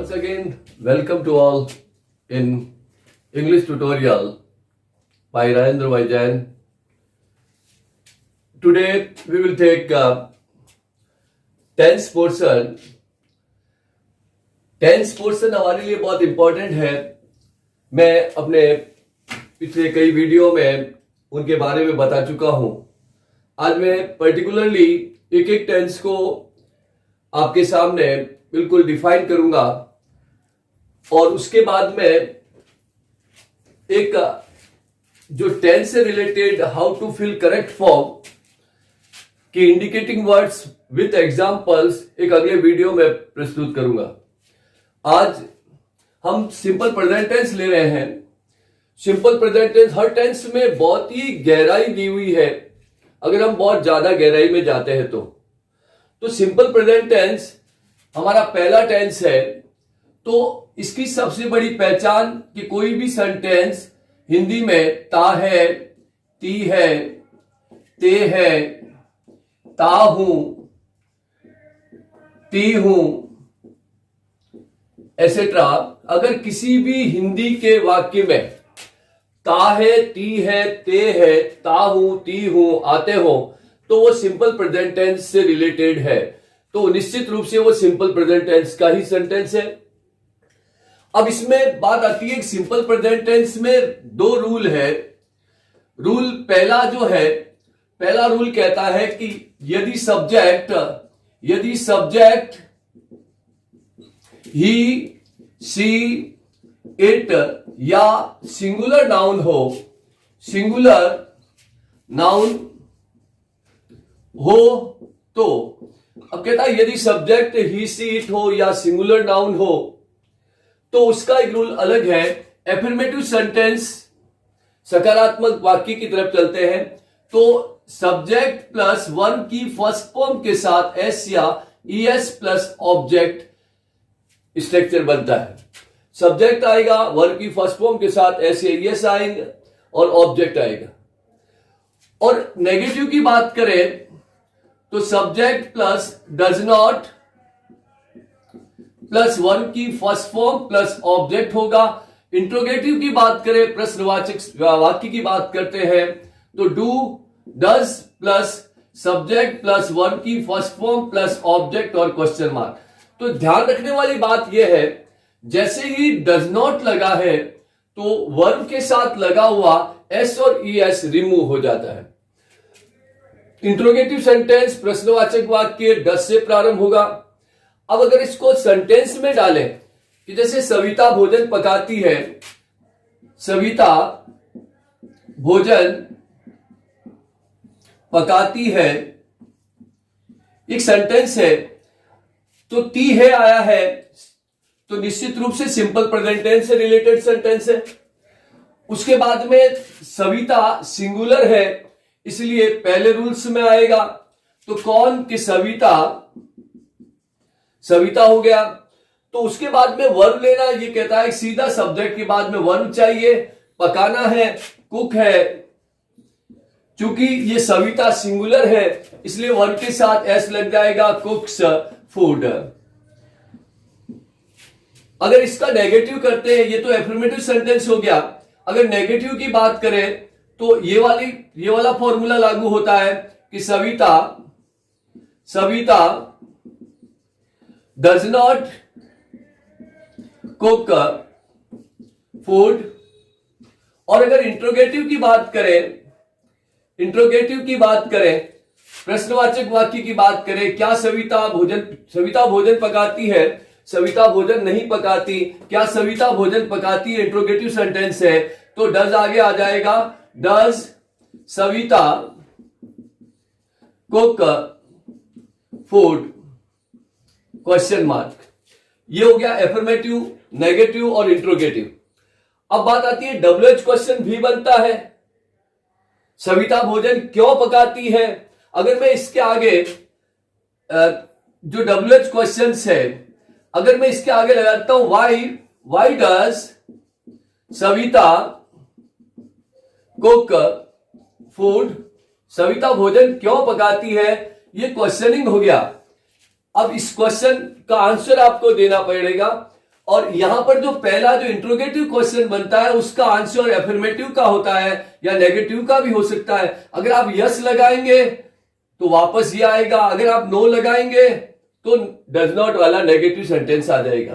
Once again, welcome to all in English tutorial by Rajendra Vaijan. Today we will take tense portion. Tense portion हमारे लिए बहुत important है. मैं अपने पिछले कई वीडियो में उनके बारे में बता चुका हूं. आज मैं पर्टिकुलरली एक एक टेंस को आपके सामने बिल्कुल डिफाइन करूंगा और उसके बाद में एक जो टेंस से related how to fill correct form की इंडिकेटिंग वर्ड्स विथ एग्जांपल्स एक अगले वीडियो में प्रस्तुत करूंगा. आज हम सिंपल प्रेजेंट टेंस ले रहे हैं. सिंपल प्रेजेंट टेंस हर टेंस में बहुत ही गहराई दी हुई है. अगर हम बहुत ज्यादा गहराई में जाते हैं तो सिंपल प्रेजेंट टेंस हमारा पहला टेंस है. तो इसकी सबसे बड़ी पहचान कि कोई भी सेंटेंस हिंदी में ता है, ती है, ते है, ता हूं, ती हूं एसेट्रा, अगर किसी भी हिंदी के वाक्य में ता है, ती है, ते है, ता हूं, ती हूं आते हो तो वो सिंपल प्रेजेंट टेंस से रिलेटेड है. तो निश्चित रूप से वो सिंपल प्रेजेंट टेंस का ही सेंटेंस है. अब इसमें बात आती है कि सिंपल प्रेजेंट टेंस में दो रूल है. रूल पहला जो है, पहला रूल कहता है कि यदि सब्जेक्ट ही, शी, इट या सिंगुलर नाउन हो तो, अब कहता है यदि सब्जेक्ट ही, सी, इट हो या सिंगुलर नाउन हो तो उसका एक रूल अलग है. एफर्मेटिव सेंटेंस सकारात्मक वाक्य की तरफ चलते हैं तो सब्जेक्ट प्लस वर्ब की फर्स्ट फॉर्म के साथ एस या ईएस प्लस ऑब्जेक्ट स्ट्रक्चर बनता है. सब्जेक्ट आएगा, वर्ब की फर्स्ट फॉर्म के साथ एस या ईएस आएंगे और ऑब्जेक्ट आएगा. और नेगेटिव की बात करें तो subject plus does not plus verb की फर्स्ट फॉर्म प्लस ऑब्जेक्ट होगा. इंट्रोगेटिव की बात करें, प्रश्नवाचक वाक्य की बात करते हैं तो do, does plus subject plus verb की फर्स्ट फॉर्म प्लस ऑब्जेक्ट और क्वेश्चन मार्क. तो ध्यान रखने वाली बात यह है, जैसे ही डज नॉट लगा है तो वर्ब के साथ लगा हुआ एस और ईएस रिमूव हो जाता है. इंट्रोगेटिव सेंटेंस प्रश्नवाचक वाक्य डज से प्रारंभ होगा. अब अगर इसको सेंटेंस में डालें कि जैसे सविता भोजन पकाती है, सविता भोजन पकाती है, एक सेंटेंस है तो ती है आया है तो निश्चित रूप से सिंपल प्रेजेंट टेंस से रिलेटेड सेंटेंस है. उसके बाद में सविता सिंगुलर है इसलिए पहले रूल्स में आएगा तो कौन कि सविता हो गया. तो उसके बाद में वर्ब लेना, ये कहता है सीधा सब्जेक्ट के बाद में वर्ब चाहिए. पकाना है, कुक है, चूंकि ये सविता सिंगुलर है इसलिए वर्ब के साथ एस लग जाएगा, कुक्स फूड. अगर इसका नेगेटिव करते हैं, ये तो एफर्मेटिव सेंटेंस हो गया. अगर नेगेटिव की बात करें तो ये वाला फॉर्मूला लागू होता है कि Savita does not cook food. और अगर इंट्रोगेटिव की बात करें, प्रश्नवाचक वाक्य की बात करें, क्या सविता भोजन पकाती है, सविता भोजन नहीं पकाती, क्या सविता भोजन पकाती है, इंट्रोगेटिव सेंटेंस है तो डज आगे आ जाएगा. Does Savita cook food question mark. ये हो गया एफर्मेटिव, नेगेटिव और इंट्रोगेटिव. अब बात आती है डब्ल्यूएच क्वेश्चन भी बनता है. सविता भोजन क्यों पकाती है, अगर मैं इसके आगे जो डब्ल्यूएच क्वेश्चन है अगर मैं इसके आगे लगाता हूं why does Savita cook food, Savita भोजन क्यों पकाती है, ये क्वेश्चनिंग हो गया. अब इस क्वेश्चन का आंसर आपको देना पड़ेगा और यहां पर जो पहला जो इंट्रोगेटिव क्वेश्चन बनता है उसका आंसर एफर्मेटिव का होता है या नेगेटिव का भी हो सकता है। अगर आप यस लगाएंगे तो वापस ये आएगा, अगर आप नो लगाएंगे तो डज नॉट वाला नेगेटिव सेंटेंस आ जाएगा।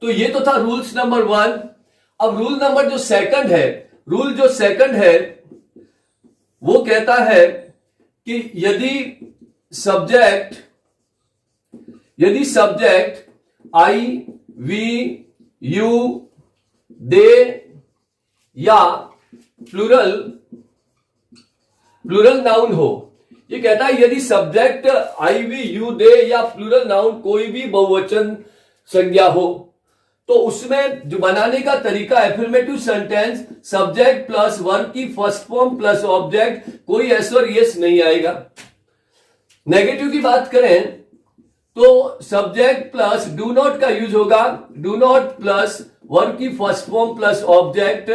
तो ये तो था रूल्स नंबर 1। अब रूल नंबर जो सेकंड है, रूल जो सेकंड है वो कहता है कि यदि सब्जेक्ट आई, वी, यू, दे या प्लूरल नाउन हो, ये कहता है यदि सब्जेक्ट आई, वी, यू, दे या प्लूरल नाउन कोई भी बहुवचन संज्ञा हो तो उसमें जो बनाने का तरीका affirmative sentence subject plus verb की फर्स्ट फॉर्म प्लस ऑब्जेक्ट, कोई एस और यस नहीं आएगा। नेगेटिव की बात करें तो सब्जेक्ट प्लस डू नॉट का यूज होगा, डू नॉट प्लस वर्ब की first form plus object.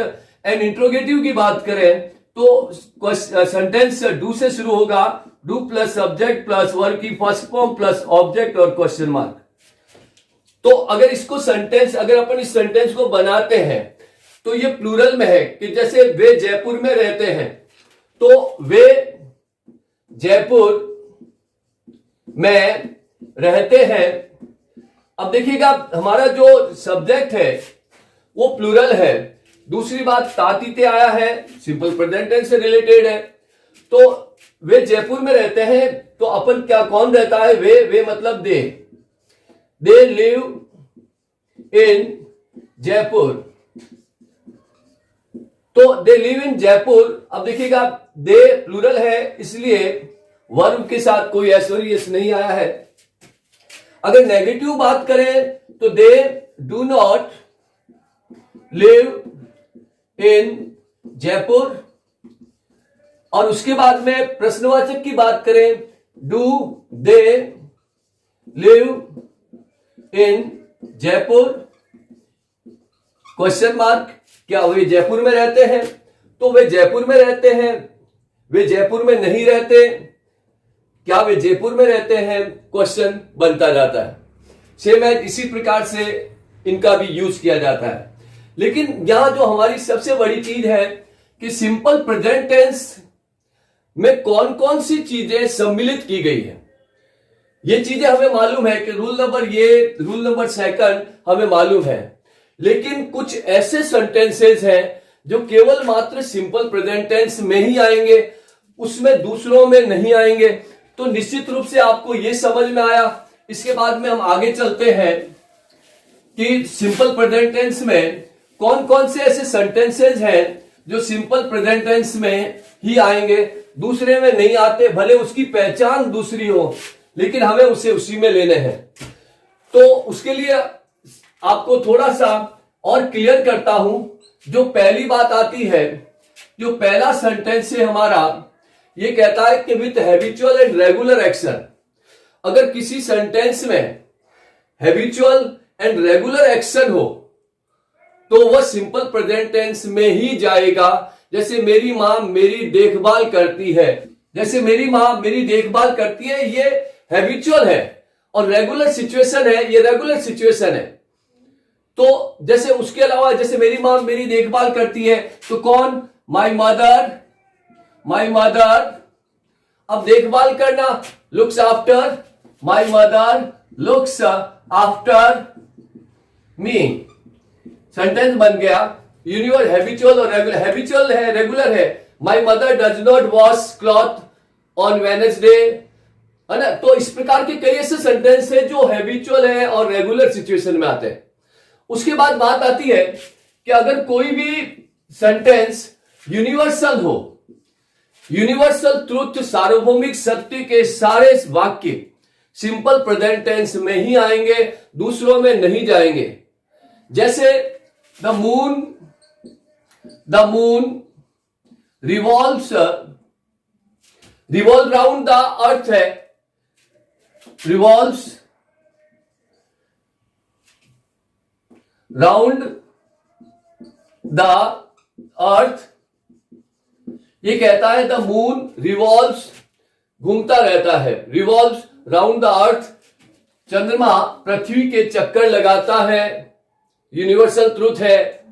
And interrogative की बात करें तो सेंटेंस डू से शुरू होगा, do plus subject plus verb की फर्स्ट फॉर्म प्लस ऑब्जेक्ट और क्वेश्चन मार्क। तो अगर अपन इस सेंटेंस को बनाते हैं तो ये प्लूरल में है कि जैसे वे जयपुर में रहते हैं तो वे जयपुर में रहते हैं। अब देखिएगा हमारा जो सब्जेक्ट है वो प्लूरल है। दूसरी बात तातीते आया है, सिंपल प्रेजेंट टेंस से रिलेटेड है। तो वे जयपुर में रहते हैं तो अपन क्या कौन रहता है, वे मतलब दे लिव इन जयपुर, तो दे लिव इन जयपुर। अब देखिएगा दे प्लूरल है इसलिए वर्ब के साथ कोई एस और यस नहीं आया है। अगर नेगेटिव बात करें तो they do not live in Jaipur, और उसके बाद में प्रश्नवाचक की बात करें do they live in Jaipur, question mark, क्या वे जयपुर में रहते हैं? तो वे जयपुर में रहते हैं। वे जयपुर में नहीं रहते, क्या वे जयपुर में रहते हैं? क्वेश्चन बनता जाता है। सेम है, इसी प्रकार से इनका भी यूज किया जाता है। लेकिन यहां जो हमारी सबसे बड़ी चीज है कि सिंपल प्रेजेंट टेंस में कौन कौन सी चीजें सम्मिलित की गई है, ये चीजें हमें मालूम है कि रूल नंबर सेकंड हमें मालूम है। लेकिन कुछ ऐसे सेंटेंसेस हैं जो केवल मात्र सिंपल प्रेजेंट टेंस में ही आएंगे, उसमें दूसरों में नहीं आएंगे। तो निश्चित रूप से आपको यह समझ में आया। इसके बाद में हम आगे चलते हैं कि सिंपल प्रेजेंट टेंस में कौन कौन से ऐसे सेंटेंसेस हैं जो सिंपल प्रेजेंट टेंस में ही आएंगे, दूसरे में नहीं आते, भले उसकी पहचान दूसरी हो लेकिन हमें उसे उसी में लेने हैं। तो उसके लिए आपको थोड़ा सा और क्लियर करता हूं। जो पहली बात आती है, जो पहला सेंटेंस है हमारा, ये कहता है कि with habitual and regular action. अगर किसी सेंटेंस में हैबिचुअल एंड रेगुलर एक्शन हो तो वह सिंपल प्रेजेंट टेंस में ही जाएगा। जैसे मेरी मां मेरी देखभाल करती है, जैसे मेरी मां मेरी देखभाल करती है, ये हैबिचुअल है, और रेगुलर सिचुएशन है, ये रेगुलर सिचुएशन है। तो जैसे उसके अलावा जैसे मेरी मां मेरी देखभाल करती है तो कौन? My mother. अब देखभाल करना, looks after, my mother looks after me. Sentence बन गया। यूनिवर्स हैबिचुअल और रेगुलर, हैबिचुअल है, रेगुलर है। My mother does not wash cloth on Wednesday, है ना। तो इस प्रकार के कई ऐसे सेंटेंस है जो हैबिचुअल है और रेगुलर सिचुएशन में आते हैं। उसके बाद बात आती है कि अगर कोई भी सेंटेंस यूनिवर्सल हो, यूनिवर्सल ट्रुथ, सार्वभौमिक सत्य के सारे वाक्य सिंपल प्रेजेंट टेंस में ही आएंगे, दूसरों में नहीं जाएंगे। जैसे the moon revolve round the earth है, रिवॉल्व्स राउंड द अर्थ। ये कहता है द मून रिवॉल्व्स, घूमता रहता है, रिवॉल्व्स राउंड द अर्थ। चंद्रमा पृथ्वी के चक्कर लगाता है, यूनिवर्सल ट्रूथ है।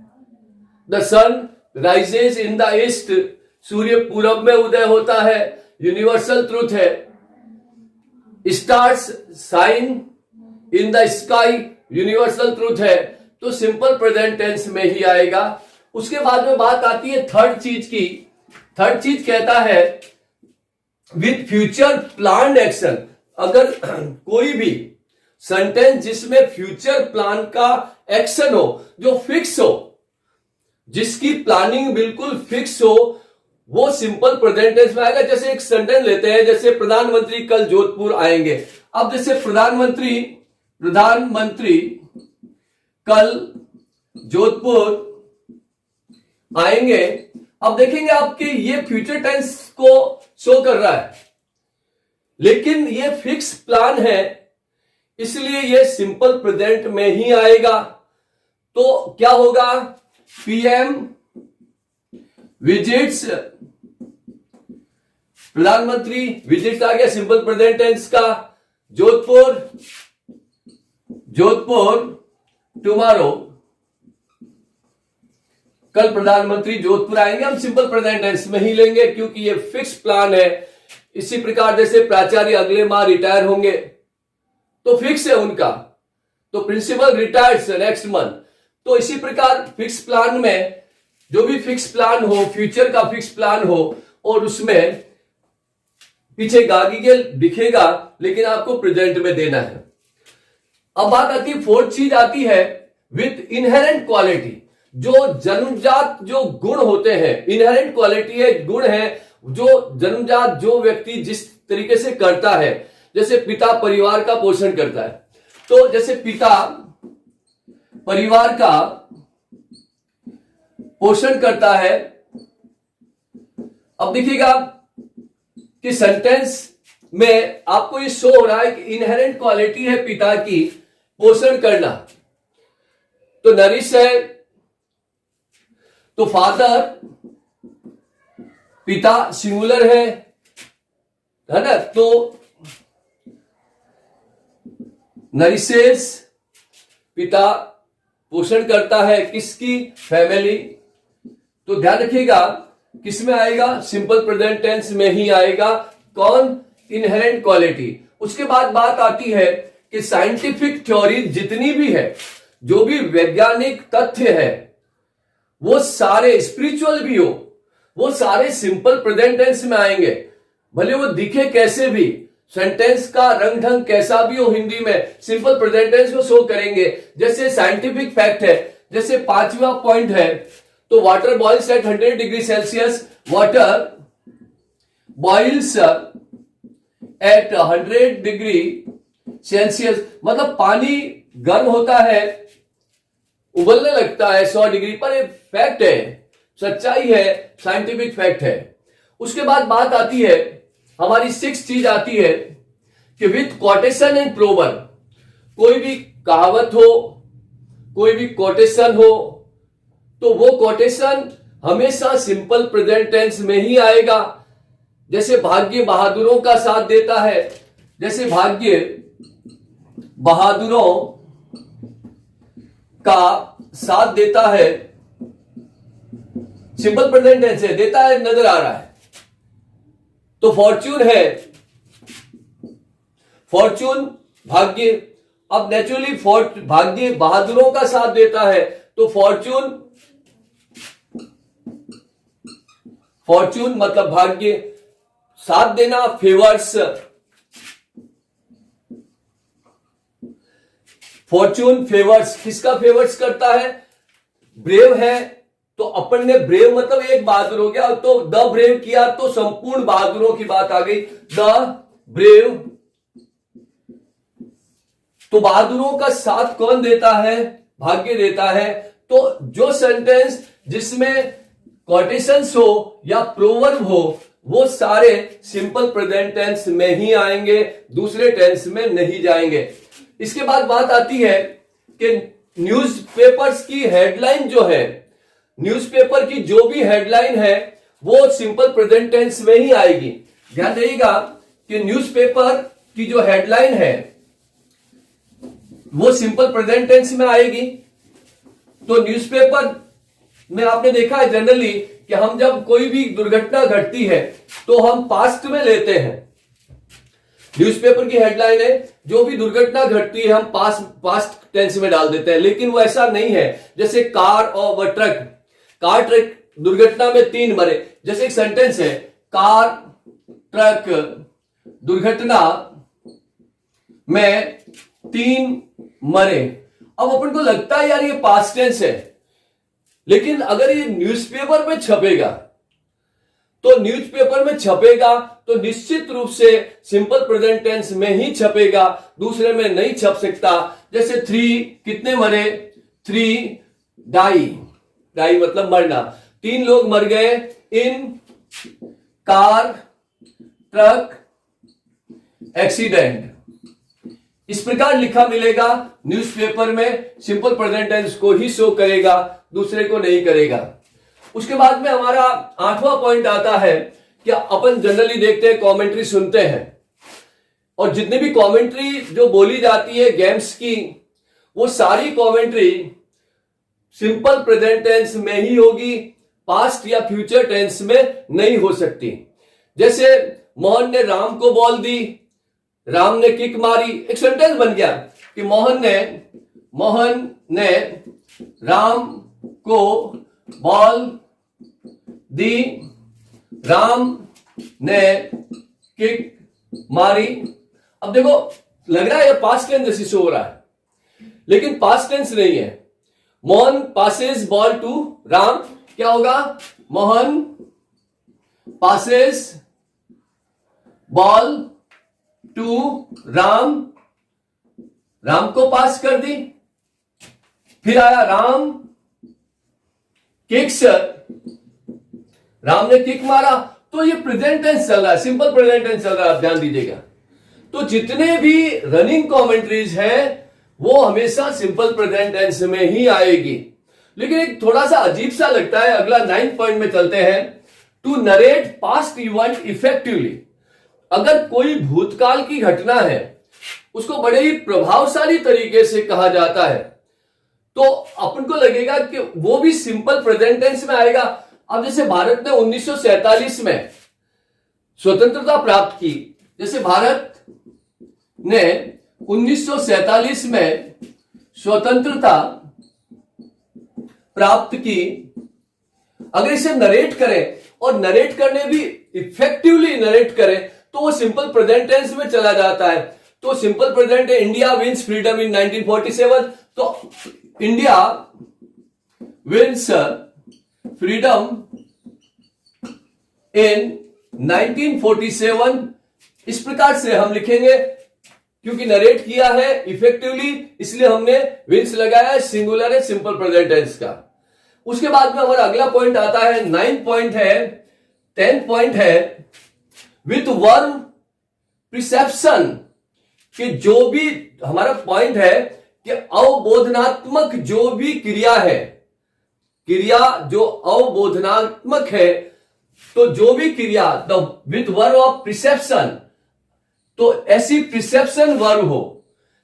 The sun rises in the east, सूर्य पूरब में उदय होता है, यूनिवर्सल ट्रूथ है। Stars shine in the sky, universal truth है। तो सिंपल प्रेजेंट टेंस में ही आएगा। उसके बाद में बात आती है थर्ड चीज की। थर्ड चीज कहता है विथ फ्यूचर प्लान एक्शन। अगर कोई भी सेंटेंस जिसमें फ्यूचर प्लान का एक्शन हो, जो फिक्स हो, जिसकी प्लानिंग बिल्कुल फिक्स हो, वो सिंपल प्रेजेंट टेंस में आएगा। जैसे एक सेंटेंस लेते हैं, जैसे प्रधानमंत्री कल जोधपुर आएंगे। अब जैसे प्रधानमंत्री कल जोधपुर आएंगे। अब देखेंगे आपके ये फ्यूचर टेंस को शो कर रहा है, लेकिन ये फिक्स प्लान है, इसलिए ये सिंपल प्रेजेंट में ही आएगा। तो क्या होगा? पीएम विजिट्स, प्रधानमंत्री विजिट्स आ गया सिंपल प्रेजेंट टेंस का। जोधपुर टुमारो, कल प्रधानमंत्री जोधपुर आएंगे, हम सिंपल प्रेजेंट टेंस में ही लेंगे क्योंकि ये फिक्स प्लान है। इसी प्रकार जैसे प्राचार्य अगले माह रिटायर होंगे, तो फिक्स है उनका, तो प्रिंसिपल रिटायर्स नेक्स्ट मंथ। तो इसी प्रकार फिक्स प्लान में जो भी फिक्स प्लान हो, फ्यूचर का फिक्स प्लान हो, और उसमें पीछे गार्गियल दिखेगा, लेकिन आपको प्रेजेंट में देना है। अब बात आती है, फोर्थ चीज आती है विथ इनहेरेंट क्वालिटी। जो जन्मजात जो गुण होते हैं, इनहेरेंट क्वालिटी है, गुण है जो जन्मजात जो व्यक्ति जिस तरीके से करता है। जैसे पिता परिवार का पोषण करता है, तो जैसे पिता परिवार का पोषण करता है। अब देखिएगा कि सेंटेंस में आपको ये शो हो रहा है कि इनहेरेंट क्वालिटी है पिता की पोषण करना। तो नरिश है, तो फादर पिता सिंगुलर है ना, तो नरिशेस पिता पोषण करता है किसकी? फैमिली। तो ध्यान रखिएगा किसमें आएगा? सिंपल प्रेजेंट टेंस में ही आएगा। कौन? Inherent quality. उसके बाद बात आती है कि साइंटिफिक थ्योरी जितनी भी है, जो भी वैज्ञानिक तथ्य है, वो सारे स्पिरिचुअल भी हो, वो सारे सिंपल प्रेजेंट टेंस में आएंगे। भले वो दिखे कैसे भी, सेंटेंस का रंग ढंग कैसा भी हो, हिंदी में सिंपल प्रेजेंट टेंस को शो करेंगे। जैसे साइंटिफिक फैक्ट है, जैसे 5वां पॉइंट है, तो water boils at 100 degree Celsius. Water boils at 100 degree Celsius, मतलब पानी गर्म होता है, उबलने लगता है 100 डिग्री पर। ये फैक्ट है, सच्चाई है, साइंटिफिक फैक्ट है। उसके बाद बात आती है, हमारी 6th चीज आती है कि विथ कोटेशन एंड प्रोवर। कोई भी कहावत हो, कोई भी कोटेशन हो, तो वो कोटेशन हमेशा सिंपल प्रेजेंट टेंस में ही आएगा। जैसे भाग्य बहादुरों का साथ देता है, जैसे भाग्य बहादुरों का साथ देता है, सिंपल प्रेजेंट टेंस है, देता है नजर आ रहा है। तो फॉर्च्यून है, फॉर्च्यून भाग्य। अब नेचुरली भाग्य बहादुरों का साथ देता है, तो फॉर्च्यून मतलब भाग्य, साथ देना, फेवर्स। फॉर्च्यून फेवर्स, किसका फेवर्स करता है? ब्रेव है, तो अपन ने ब्रेव मतलब एक बहादुर हो गया, तो द ब्रेव किया तो संपूर्ण बहादुरों की बात आ गई, द ब्रेव। तो बहादुरों का साथ कौन देता है? भाग्य देता है। तो जो सेंटेंस जिसमें कोटेशंस हो या प्रोवर्ब हो, वो सारे सिंपल प्रेजेंट टेंस में ही आएंगे, दूसरे टेंस में नहीं जाएंगे। इसके बाद बात आती है कि न्यूज़पेपर्स की हेडलाइन जो है, न्यूज़पेपर की जो भी हेडलाइन है, वो सिंपल प्रेजेंट टेंस में ही आएगी। ध्यान रखिएगा कि न्यूज़पेपर की जो हेडलाइन है, वो सिंपल प्रेजेंट टेंस में आएगी। तो न्यूज़पेपर में आपने देखा है जनरली कि हम जब कोई भी दुर्घटना घटती है तो हम पास्ट में लेते हैं। न्यूज़पेपर की हेडलाइन है जो भी दुर्घटना घटती है हम पास्ट टेंस में डाल देते हैं, लेकिन वो ऐसा नहीं है। जैसे कार और ट्रक दुर्घटना में 3 मरे, जैसे एक सेंटेंस है कार ट्रक दुर्घटना में 3 मरे। अब अपन को लगता है यार ये पास्ट टेंस है, लेकिन अगर ये न्यूज़पेपर में छपेगा तो निश्चित रूप से सिंपल प्रेजेंट टेंस में ही छपेगा, दूसरे में नहीं छप सकता। जैसे 3 कितने मरे, 3 डाई मतलब मरना, 3 लोग मर गए इन कार ट्रक एक्सीडेंट। इस प्रकार लिखा मिलेगा न्यूज़पेपर में, सिंपल प्रेजेंट टेंस को ही शो करेगा, दूसरे को नहीं करेगा। उसके बाद में हमारा 8वां पॉइंट आता है कि अपन जनरली देखते हैं, कमेंट्री सुनते हैं, और जितनी भी कमेंट्री जो बोली जाती है गेम्स की, वो सारी कमेंट्री सिंपल प्रेजेंट टेंस में ही होगी, पास्ट या फ्यूचर टेंस में नहीं हो सकती। जैसे मोहन ने राम को बॉल दी, राम ने किक मारी, एक सेंटेंस बन गया कि मोहन ने राम को बॉल दी, राम ने किक मारी। अब देखो लग रहा है ये पास्ट टेंस जैसी शो हो रहा है, लेकिन पास्ट टेंस नहीं है। Mohan passes ball to Ram, क्या होगा, Mohan passes ball to Ram, Ram को पास कर दी। फिर आया राम किक्स, राम ने किक मारा, तो ये प्रेजेंट टेंस चल रहा है, सिंपल प्रेजेंट टेंस चल रहा है, आप ध्यान दीजिएगा। तो जितने भी रनिंग कमेंट्रीज है वो हमेशा सिंपल प्रेजेंट टेंस में ही आएगी। लेकिन एक थोड़ा सा अजीब सा लगता है, अगला 9th पॉइंट में चलते हैं, to narrate past event effectively. अगर कोई भूतकाल की घटना है उसको बड़े ही प्रभावशाली तरीके से कहा जाता है, तो अपन को लगेगा कि वो भी सिंपल प्रेजेंट टेंस में आएगा। अब जैसे भारत ने 1947 में स्वतंत्रता प्राप्त की, जैसे भारत ने 1947 में स्वतंत्रता प्राप्त की, अगर इसे नरेट करें और नरेट करने भी इफेक्टिवली नरेट करें तो वो सिंपल प्रेजेंट टेंस में चला जाता है। तो सिंपल प्रेजेंट है इंडिया विंस फ्रीडम इन 1947, तो इंडिया विंस फ्रीडम इन 1947, इस प्रकार से हम लिखेंगे। क्योंकि नरेट किया है इफेक्टिवली, इसलिए हमने विंस लगाया है, सिंगुलर है, सिंपल प्रेजेंट टेंस का। उसके बाद में हमारा अगला पॉइंट आता है, 9th पॉइंट है, 10th पॉइंट है, विथ वर्ब प्रिसेप्शन, कि जो भी हमारा पॉइंट है कि अवबोधनात्मक जो भी क्रिया है, क्रिया जो अवबोधनात्मक है, तो जो भी क्रिया विथ वर्ब ऑफ प्रिसेप्शन, तो ऐसी प्रिसेप्शन वर्ब हो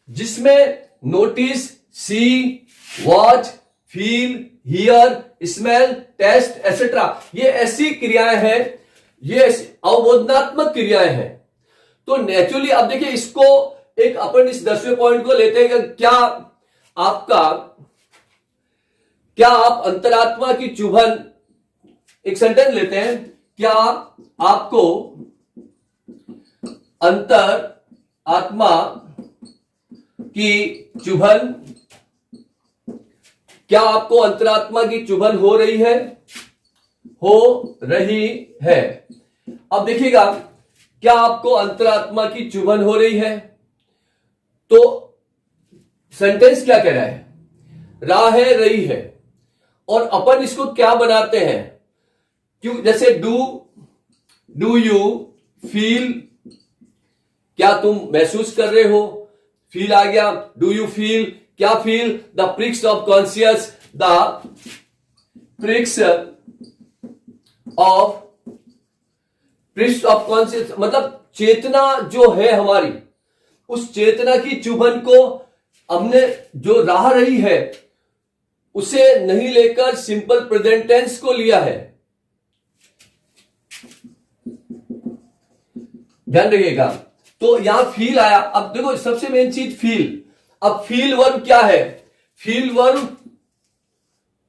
जिसमें notice, see, watch, feel, hear, smell, taste etcetera, ये ऐसी क्रियाएं हैं, ये अवबोधनात्मक क्रियाएं हैं। तो नेचुरली अब देखिए इसको एक अपन इस 10वें पॉइंट को लेते हैं कि क्या आप अंतरात्मा की चुभन, एक सेंटेंस लेते हैं, क्या आपको अंतर आत्मा की चुभन, क्या आपको अंतरात्मा की चुभन हो रही है? अब देखिएगा, क्या आपको अंतरात्मा की चुभन हो रही है? तो सेंटेंस क्या कह रहा है? राह है, रही है, और अपन इसको क्या बनाते हैं? क्यों, जैसे डू यू फील, क्या तुम महसूस कर रहे हो? फील आ गया, डू यू फील, क्या feel? The prix of conscious, the prix of conscious मतलब चेतना जो है हमारी, उस चेतना की चुभन को हमने, जो राह रही है उसे नहीं लेकर सिंपल प्रेजेंट टेंस को लिया है। ध्यान रखिएगा। तो यहां फील आया। अब देखो सबसे मेन चीज फील। अब फील वर्ब क्या है? फील वर्ब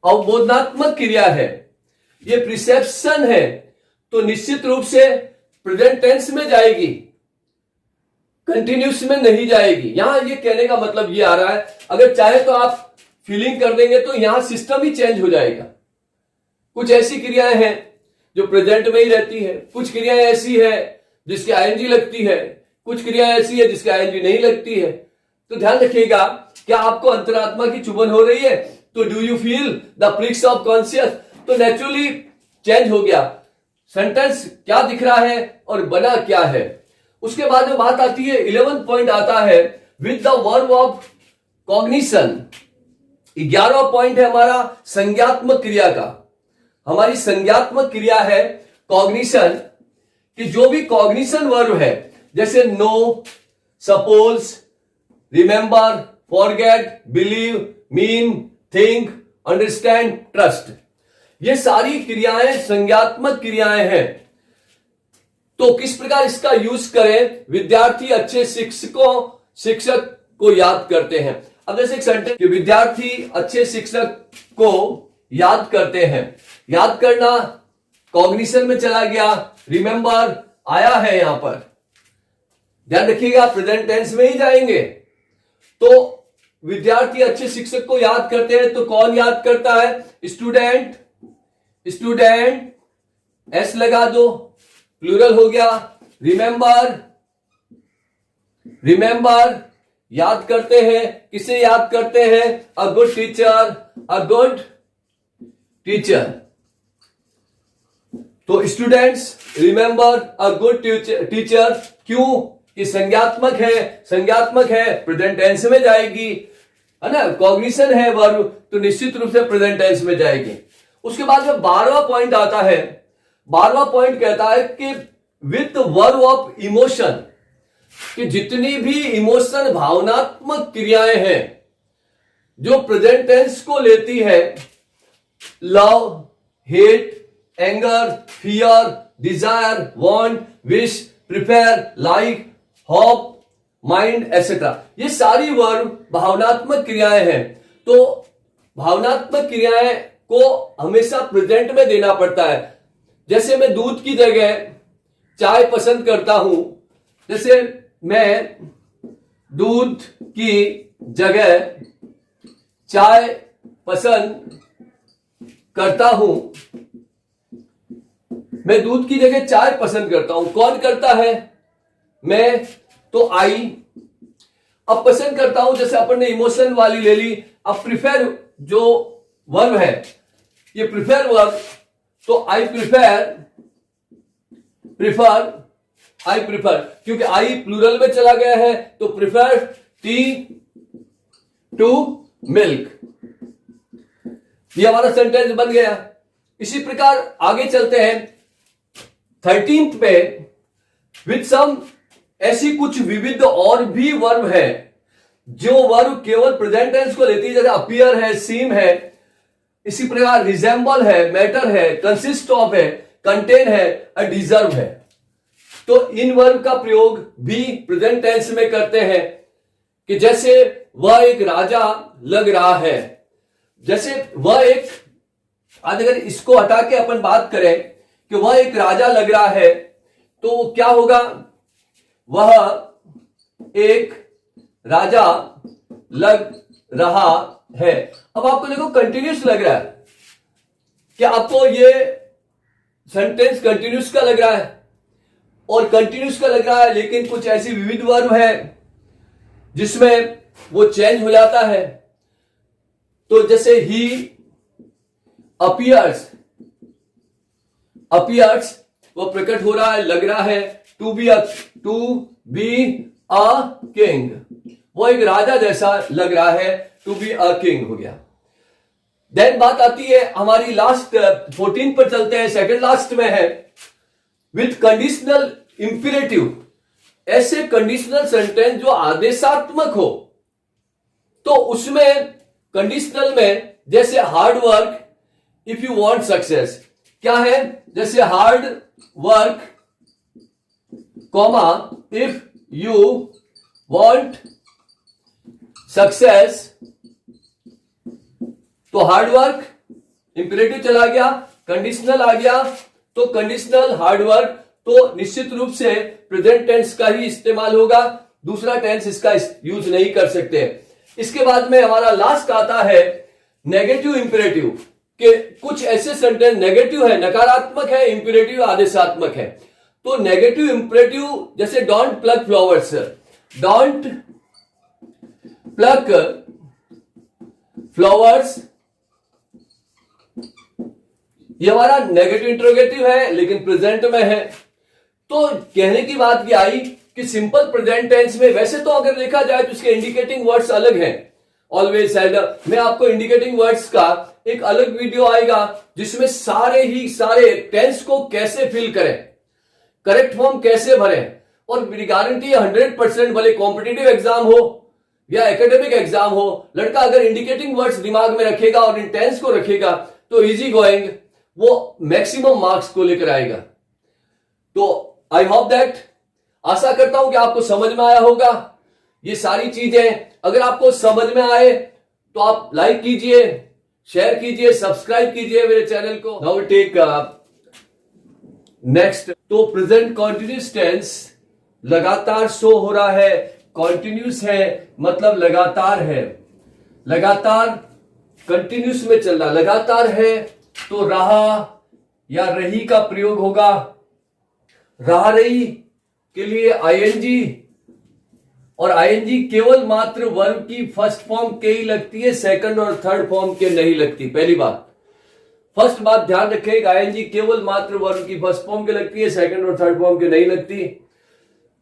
अवबोधनात्मक क्रिया है, ये प्रिसेप्शन है, तो निश्चित रूप से प्रेजेंट टेंस में जाएगी, कंटिन्यूस में नहीं जाएगी। यहां ये कहने का मतलब ये आ रहा है, अगर चाहे तो आप फीलिंग कर देंगे तो यहां सिस्टम ही चेंज हो जाएगा। कुछ ऐसी क्रियाएं हैं जो प्रेजेंट में ही रहती है, कुछ क्रियाएं ऐसी है जिसकी आईएनजी लगती है, कुछ क्रियाएं ऐसी है जिसकी आईएनजी नहीं लगती है। तो ध्यान रखिएगा, क्या आपको अंतरात्मा की चुभन हो रही है? तो do you feel the prix of conscious? तो नेचुरली चेंज हो गया, सेंटेंस क्या दिख रहा है और बना क्या है। उसके बाद में बात आती है, 11th पॉइंट आता है with the verb of cognition. 11वां पॉइंट है हमारा संज्ञात्मक क्रिया का। हमारी संज्ञात्मक क्रिया है कॉग्निशन, कि जो भी कॉग्निशन वर्ब है, जैसे know, suppose, remember, forget, believe, mean, think, understand, trust, ये सारी क्रियाएं संज्ञात्मक क्रियाएं हैं। तो किस प्रकार इसका यूज करें? विद्यार्थी अच्छे शिक्षक को याद करते हैं। अब जैसे एक सेंटेंस कि विद्यार्थी अच्छे शिक्षक को याद करते हैं। याद करना कॉग्निशन में चला गया, रिमेंबर आया है यहां पर, ध्यान रखिएगा प्रेजेंट टेंस में ही जाएंगे। तो विद्यार्थी अच्छे शिक्षक को याद करते हैं, तो कौन याद करता है? स्टूडेंट, स्टूडेंट एस लगा दो, प्लूरल हो गया। रिमेंबर, रिमेंबर याद करते हैं, किसे याद करते हैं? A good teacher, a good teacher. तो students remember a good teacher, क्यों? कि संज्ञात्मक है, संज्ञात्मक है, प्रेजेंट टेंस में जाएगी, है ना। कॉग्निशन है वर्ब, तो निश्चित रूप से प्रेजेंट टेंस में जाएगी। उसके बाद में 12वां पॉइंट आता है। 12वां पॉइंट कहता है कि विद वर्ब ऑफ इमोशन, कि जितनी भी इमोशन भावनात्मक क्रियाएं हैं जो प्रेजेंट टेंस को लेती है, love, hate, anger, fear, desire, want, wish, prepare, like, hope, mind etcetera, ये सारी वर्ब भावनात्मक क्रियाएं हैं। तो भावनात्मक क्रियाएं को हमेशा प्रेजेंट में देना पड़ता है। जैसे मैं दूध की जगह चाय पसंद करता हूं, जैसे मैं दूध की जगह चाय पसंद करता हूं, मैं दूध की जगह चाय पसंद करता हूं। कौन करता है? मैं, तो आई। अब पसंद करता हूं, जैसे अपन ने इमोशन वाली ले ली। अब प्रिफर जो वर्ब है, ये प्रिफर वर्ब, तो I prefer, prefer, I prefer, क्योंकि आई प्लूरल में चला गया है, तो प्रिफर टी टू मिल्क, ये हमारा सेंटेंस बन गया। इसी प्रकार आगे चलते हैं 13th पे, विद सम, ऐसी कुछ विविध और भी वर्ब है जो वर्ब केवल प्रेजेंट टेंस को लेती है, जैसे अपीयर है, सीम है, इसी प्रकार रिजेंबल है, मैटर है, कंसिस्ट ऑफ है, कंटेन है, डिजर्व है। तो इन वर्ब का प्रयोग भी प्रेजेंट टेंस में करते हैं, कि जैसे वह एक राजा लग रहा है, जैसे वह एक, आज अगर इसको हटा के अपन बात करें कि वह एक राजा लग रहा है, तो क्या होगा? वह एक राजा लग रहा है। अब आपको देखो कंटिन्यूस लग रहा है, क्या आपको ये सेंटेंस कंटिन्यूस का लग रहा है? और कंटिन्यूस का लग रहा है, लेकिन कुछ ऐसी विविध वर्ब है जिसमें वो चेंज हो जाता है। तो जैसे ही अपीयर्स, अपीयर्स वो प्रकट हो रहा है, लग रहा है। टू बी अ किंग, वो एक राजा जैसा लग रहा है, टू बी अ किंग हो गया। देन बात आती है हमारी लास्ट 14 पर चलते हैं, सेकंड लास्ट में है विथ कंडीशनल इंपीरेटिव, ऐसे कंडीशनल सेंटेंस जो आदेशात्मक हो। तो उसमें कंडीशनल में जैसे hard work if you want success, क्या है, जैसे hard work comma if you want success, तो हार्ड वर्क इंपेरेटिव चला गया, कंडीशनल आ गया, तो कंडीशनल हार्ड वर्क, तो निश्चित रूप से प्रेजेंट टेंस का ही इस्तेमाल होगा, दूसरा टेंस इसका यूज नहीं कर सकते। इसके बाद में हमारा लास्ट आता है नेगेटिव इंपेरेटिव, कि कुछ ऐसे सेंटेंस नेगेटिव है, नकारात्मक है, इंपेरेटिव आदेशात्मक है। तो नेगेटिव इंपेरेटिव जैसे don't plug flowers, don't plug flowers, ये हमारा नेगेटिव इंट्रोगेटिव है लेकिन प्रेजेंट में है। तो कहने की बात यह आई कि सिंपल प्रेजेंट टेंस में वैसे तो अगर देखा जाए तो इसके इंडिकेटिंग वर्ड्स अलग हैं, ऑलवेज हैड, मैं आपको इंडिकेटिंग वर्ड्स का एक अलग वीडियो आएगा जिसमें सारे टेंस को कैसे फिल करें, करेक्ट फॉर्म कैसे भरें, और मेरी गारंटी है 100%, भले कॉम्पिटिटिव एग्जाम हो या एकेडमिक एग्जाम हो, लड़का अगर इंडिकेटिंग वर्ड्स दिमाग में रखेगा और इन टेंस को रखेगा तो इजी गोइंग वो मैक्सिमम मार्क्स को लेकर आएगा। तो आई होप दैट, आशा करता हूं कि आपको समझ में आया होगा ये सारी चीजें। अगर आपको समझ में आए तो आप लाइक कीजिए, शेयर कीजिए, सब्सक्राइब कीजिए मेरे चैनल को। नाउ टेक नेक्स्ट, तो प्रेजेंट कॉन्टिन्यूस टेंस लगातार शो हो रहा है, कॉन्टिन्यूस है मतलब लगातार है, लगातार कंटिन्यूस में चल रहा, लगातार है तो रहा या रही का प्रयोग होगा। रहा रही के लिए आईएनजी, और आईएनजी केवल मात्र वर्ब की फर्स्ट फॉर्म के ही लगती है, सेकंड और थर्ड फॉर्म के नहीं लगती। पहली बात, फर्स्ट बात ध्यान रखेगा, आईएनजी केवल मात्र वर्ब की फर्स्ट फॉर्म के लगती है, सेकंड और थर्ड फॉर्म के नहीं लगती।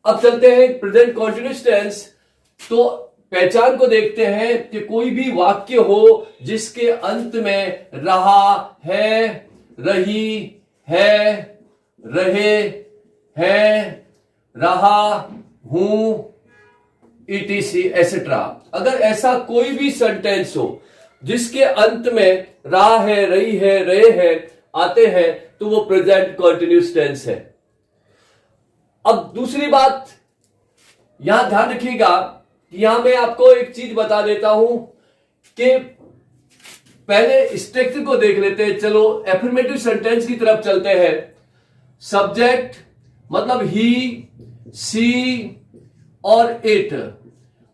अब चलते हैं प्रेजेंट कॉन्टिन्यूस टेंस, तो पहचान को देखते हैं कि कोई भी वाक्य हो जिसके अंत में रहा है, रही है, रहे हैं, रहा हूं, etc एसेट्रा, अगर ऐसा कोई भी सेंटेंस हो जिसके अंत में रहा है, रही है, रहे हैं आते हैं तो वो प्रेजेंट कॉन्टिन्यूस टेंस है। अब दूसरी बात यहां ध्यान रखिएगा, यहां मैं आपको एक चीज बता देता हूं कि पहले स्ट्रक्चर को देख लेते हैं। चलो एफर्मेटिव सेंटेंस की तरफ चलते हैं। सब्जेक्ट मतलब ही, सी और इट,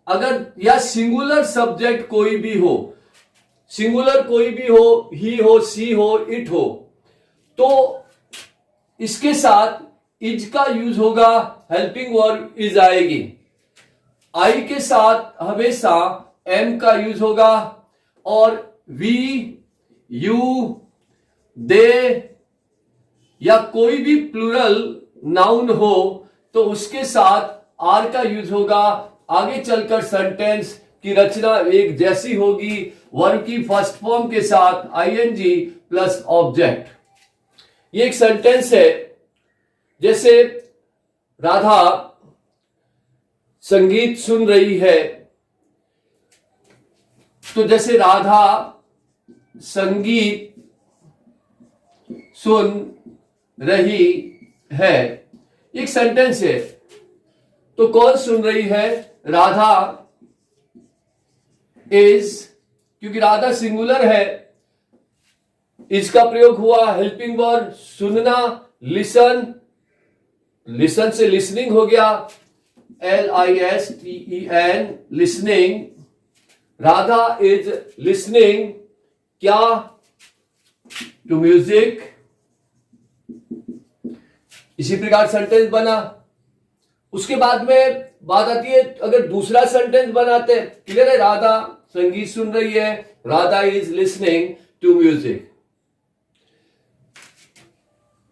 अगर या सिंगुलर सब्जेक्ट कोई भी हो, सिंगुलर कोई भी हो, ही हो, सी हो, इट हो, तो इसके साथ इज का यूज होगा, हेल्पिंग वर्ब इज आएगी। आई के साथ हमेशा एम का यूज होगा, और वी, यू, दे या कोई भी प्लूरल नाउन हो तो उसके साथ आर का यूज होगा। आगे चलकर सेंटेंस की रचना एक जैसी होगी, वर्ब की फर्स्ट फॉर्म के साथ आईएनजी प्लस ऑब्जेक्ट। ये एक सेंटेंस है, जैसे राधा संगीत सुन रही है, तो जैसे राधा संगीत सुन रही है, एक सेंटेंस है। तो कौन सुन रही है? राधा इज, क्योंकि राधा सिंगुलर है, इसका प्रयोग हुआ हेल्पिंग वर्ब सुनना, लिसन, लिसन से लिसनिंग हो गया, LISTEN, listening. Radha is listening क्या? To music. इसी प्रकार सेंटेंस बना। उसके बाद में बात आती है, अगर दूसरा सेंटेंस बनाते हैं, क्लियर है, राधा संगीत सुन रही है, Radha is listening to music.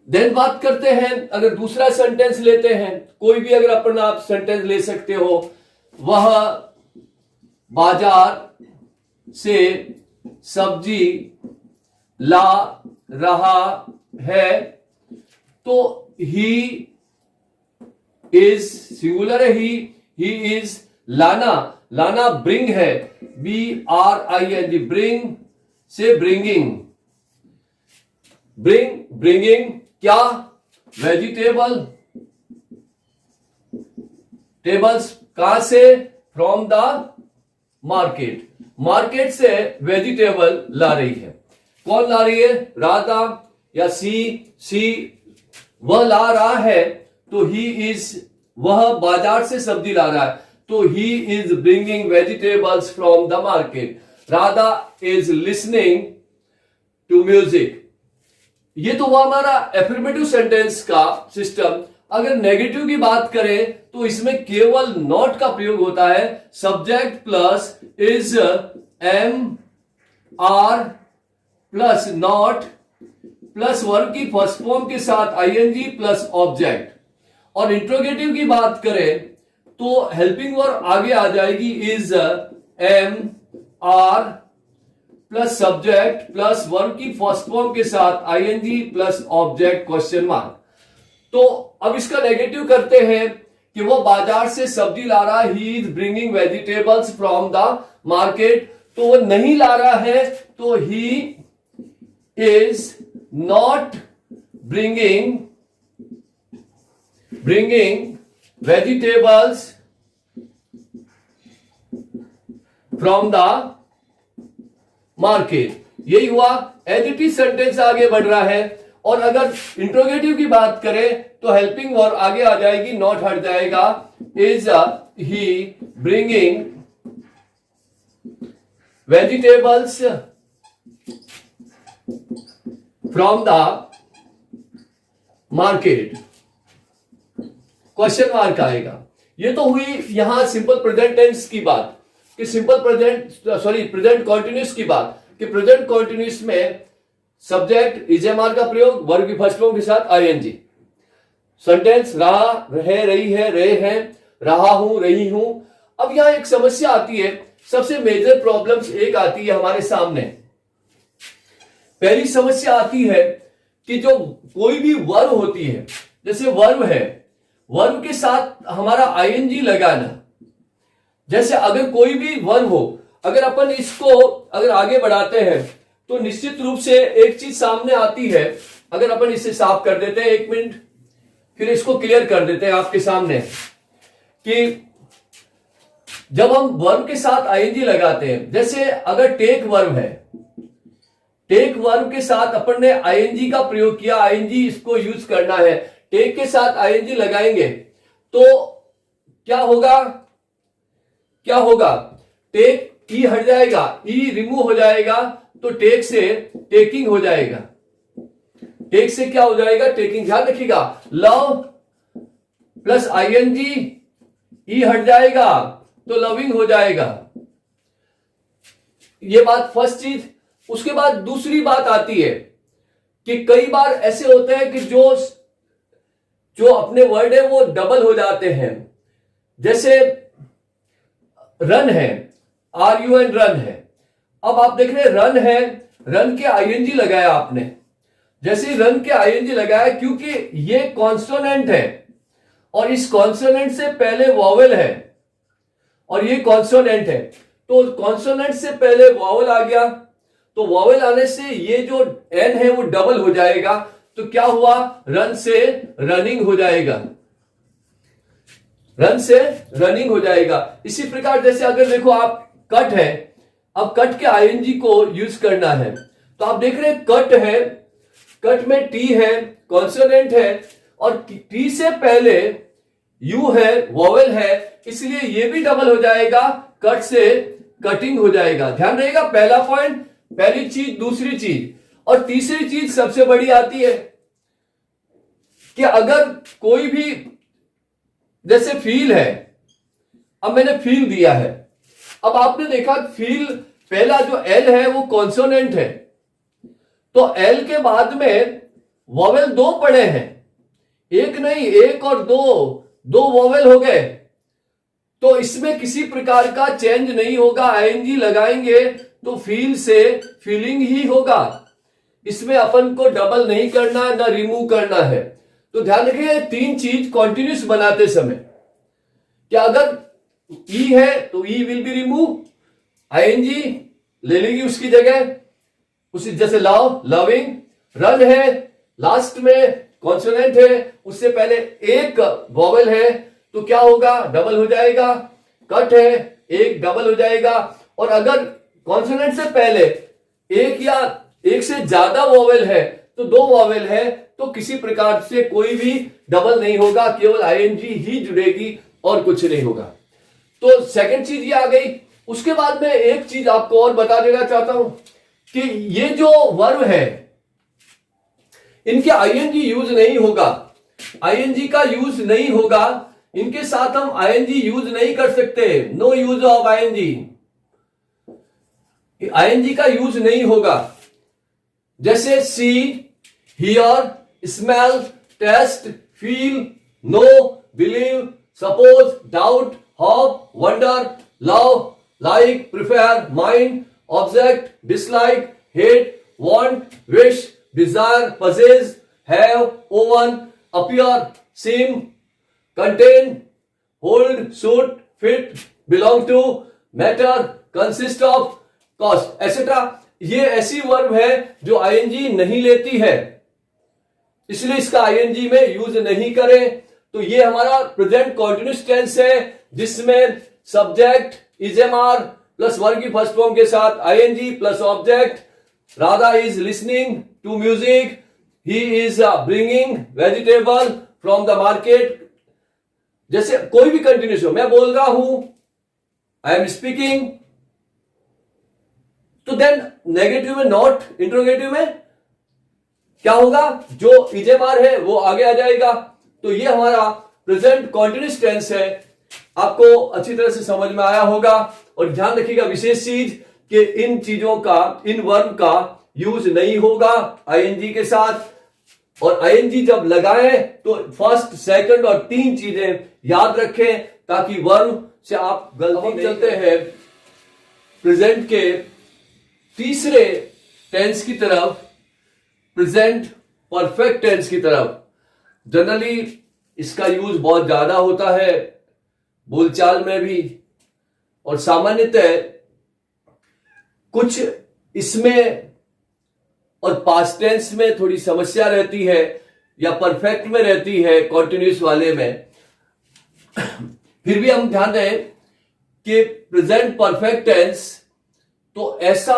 Then बात करते हैं, अगर दूसरा सेंटेंस लेते हैं, कोई भी अगर अपना आप सेंटेंस ले सकते हो, वह बाजार से सब्जी ला रहा है, तो ही इज सिंगुलर है, ही इज लाना, लाना ब्रिंग है, BRING, ब्रिंग से ब्रिंगिंग, ब्रिंगिंग क्या, वेजिटेबल, टेबल्स कहां से, फ्रॉम द मार्केट, मार्केट से वेजिटेबल ला रही है। कौन ला रही है, राधा या सी वह ला रहा है, तो ही इज, वह बाजार से सब्जी ला रहा है, तो he is bringing vegetables from the market. Radha is listening to music. ये तो हुआ हमारा एफर्मेटिव सेंटेंस का सिस्टम। अगर नेगेटिव की बात करें तो इसमें केवल नॉट का प्रयोग होता है। Subject plus is, am are plus not plus verb की फर्स्ट फॉर्म के साथ आईएनजी प्लस ऑब्जेक्ट। और इंट्रोगेटिव की बात करें तो हेल्पिंग वर्ब आगे आ जाएगी, is, am are plus subject plus verb की फर्स्ट फॉर्म के साथ ING plus object question mark. तो अब इसका नेगेटिव करते हैं कि वो बाजार से सब्जी ला रहा है, ही is bringing vegetables from the market. तो वो नहीं ला रहा है, तो he is not bringing vegetables from the market. यही हुआ, एज इट इज सेंटेंस आगे बढ़ रहा है। और अगर इंट्रोगेटिव की बात करें तो हेल्पिंग वर्ब आगे आ जाएगी, नॉट हट जाएगा, is he bringing vegetables from the market, question mark आएगा। ये तो हुई यहां सिंपल प्रेजेंट टेंस की बात, कि प्रेजेंट कॉन्टिन्यूस की बात, कि प्रेजेंट कॉन्टिन्यूस में सब्जेक्ट इजएमआर का प्रयोग, वर्ब की फर्स्ट फॉर्म के साथ आईएनजी। सेंटेंस रहा, रहे, रही है, रहे हैं, रहा हूं, रही हूं। अब यहां एक समस्या आती है, सबसे मेजर प्रॉब्लम्स एक आती है हमारे सामने। पहली समस्या आती है कि जो कोई भी वर्ब होती है, जैसे वर्ब है, वर्ब के साथ हमारा आईएनजी लगाना। जैसे अगर कोई भी वर्ब हो, अगर अपन इसको अगर आगे बढ़ाते हैं तो निश्चित रूप से एक चीज सामने आती है। अगर अपन इसे साफ कर देते हैं, 1 मिनट, फिर इसको क्लियर कर देते हैं आपके सामने, कि जब हम वर्ब के साथ आईएनजी लगाते हैं, जैसे अगर टेक वर्ब है, टेक वर्ब के साथ अपन ने आईएनजी का प्रयोग किया, आईएनजी इसको यूज करना है, टेक के साथ आईएनजी लगाएंगे तो क्या होगा, टेक ई हट जाएगा, ई रिमूव हो जाएगा, तो टेक से टेकिंग हो जाएगा। टेक से क्या हो जाएगा, टेकिंग। ध्यान रखिएगा, लव प्लस आईएनजी, ई हट जाएगा तो लविंग हो जाएगा। ये बात फर्स्ट चीज। उसके बाद दूसरी बात आती है कि कई बार ऐसे होते हैं कि जो अपने वर्ड है वो डबल हो जाते हैं। जैसे रन है, RUN रन है। अब आप देख रहे हैं रन है, रन के आईएनजी लगाया आपने। जैसे रन के आईएनजी लगाया, क्योंकि ये कॉन्सोनेंट है और इस कॉन्सोनेंट से पहले वॉवेल है और ये कॉन्सोनेंट है, तो कॉन्सोनेंट से पहले वॉवेल आ गया, तो वॉवेल आने से ये जो एन है वो डबल हो जाएगा। तो क्या हुआ, रन से रनिंग हो जाएगा, रन से रनिंग हो जाएगा। इसी प्रकार जैसे अगर देखो आप कट है, अब कट के आईएनजी को यूज करना है, तो आप देख रहे हैं कट है, कट में टी है, कॉन्सोनेंट है, और टी से पहले यू है, वॉवेल है, इसलिए ये भी डबल हो जाएगा, कट से कटिंग हो जाएगा। ध्यान रहेगा, पहला पॉइंट, पहली चीज, दूसरी चीज। और तीसरी चीज सबसे बड़ी आती है कि अगर कोई भी, जैसे फील है, अब मैंने फील दिया है, अब आपने देखा फील पहला जो एल है वो कॉन्सोनेंट है, तो एल के बाद में वॉवेल 2 पड़े हैं, एक नहीं, 1 और 2 वॉवेल हो गए, तो इसमें किसी प्रकार का चेंज नहीं होगा। आईएनजी लगाएंगे तो फील से फीलिंग ही होगा, इसमें अपन को डबल नहीं करना है, ना रिमूव करना है। तो ध्यान रखिए 3 चीज कॉन्टिन्यूस बनाते समय, क्या अगर ई है तो ई विल बी रिमूव, आईएनजी ले लेगी उसकी जगह, उसी जैसे लव, लविंग, रन है, लास्ट में कॉन्सोनेंट है, उससे पहले एक वॉवेल है तो क्या होगा, डबल हो जाएगा। कट है, एक डबल हो जाएगा। और अगर कॉन्सोनेंट से पहले एक या एक से ज्यादा वॉवेल है तो दो वॉवेल है तो किसी प्रकार से कोई भी डबल नहीं होगा, केवल आईएनजी ही जुड़ेगी और कुछ नहीं होगा। तो सेकंड चीज ये आ गई। उसके बाद में एक चीज आपको और बता देना चाहता हूं कि ये जो वर्ब है इनके आईएनजी यूज नहीं होगा, आईएनजी का यूज नहीं होगा, इनके साथ हम आईएनजी यूज नहीं कर सकते। No use of ING, ING का यूज नहीं होगा। जैसे see, hear, smell, taste, feel, know, believe, suppose, doubt, hope, wonder, love, like, prefer, mind, object, dislike, hate, want, wish, desire, possess, have, own, appear, seem, contain, hold, suit, fit, belong to, matter, consist of, cost, etc. ये ऐसी verb है जो ING नहीं लेती है, इसलिए इसका ING में यूज नहीं करें। तो ये हमारा प्रेजेंट कॉन्टिन्यूस टेंस है जिसमें सब्जेक्ट इजएमआर प्लस वर्ब की फर्स्ट फॉर्म के साथ ING plus object. Radha is listening to music. He is bringing vegetable from the market. जैसे कोई भी कंटिन्यूस हो, मैं बोल रहा हूं, I am speaking, तो देन नेगेटिव में नॉट, इंट्रोगेटिव में क्या होगा, जो इजेमार है वो आगे आ जाएगा। तो ये हमारा प्रेजेंट कॉन्टिन्यूस टेंस है। आपको अच्छी तरह से समझ में आया होगा। और ध्यान रखिएगा विशेष चीज कि इन चीजों का, इन वर्ब का यूज नहीं होगा आईएनजी के साथ। और आईएनजी जब लगाएं तो फर्स्ट, सेकंड और तीन चीजें याद रखें ताकि वर्ब से आप गलती नहीं चलते हैं प्रेजेंट के तीसरे टेंस की तरफ, प्रेजेंट परफेक्ट टेंस की तरफ। जनरली इसका यूज बहुत ज्यादा होता है बोलचाल में भी, और सामान्यतः कुछ इसमें और पास्ट टेंस में थोड़ी समस्या रहती है या परफेक्ट में रहती है कॉन्टिन्यूस वाले में। फिर भी हम ध्यान दें कि प्रेजेंट परफेक्ट टेंस तो ऐसा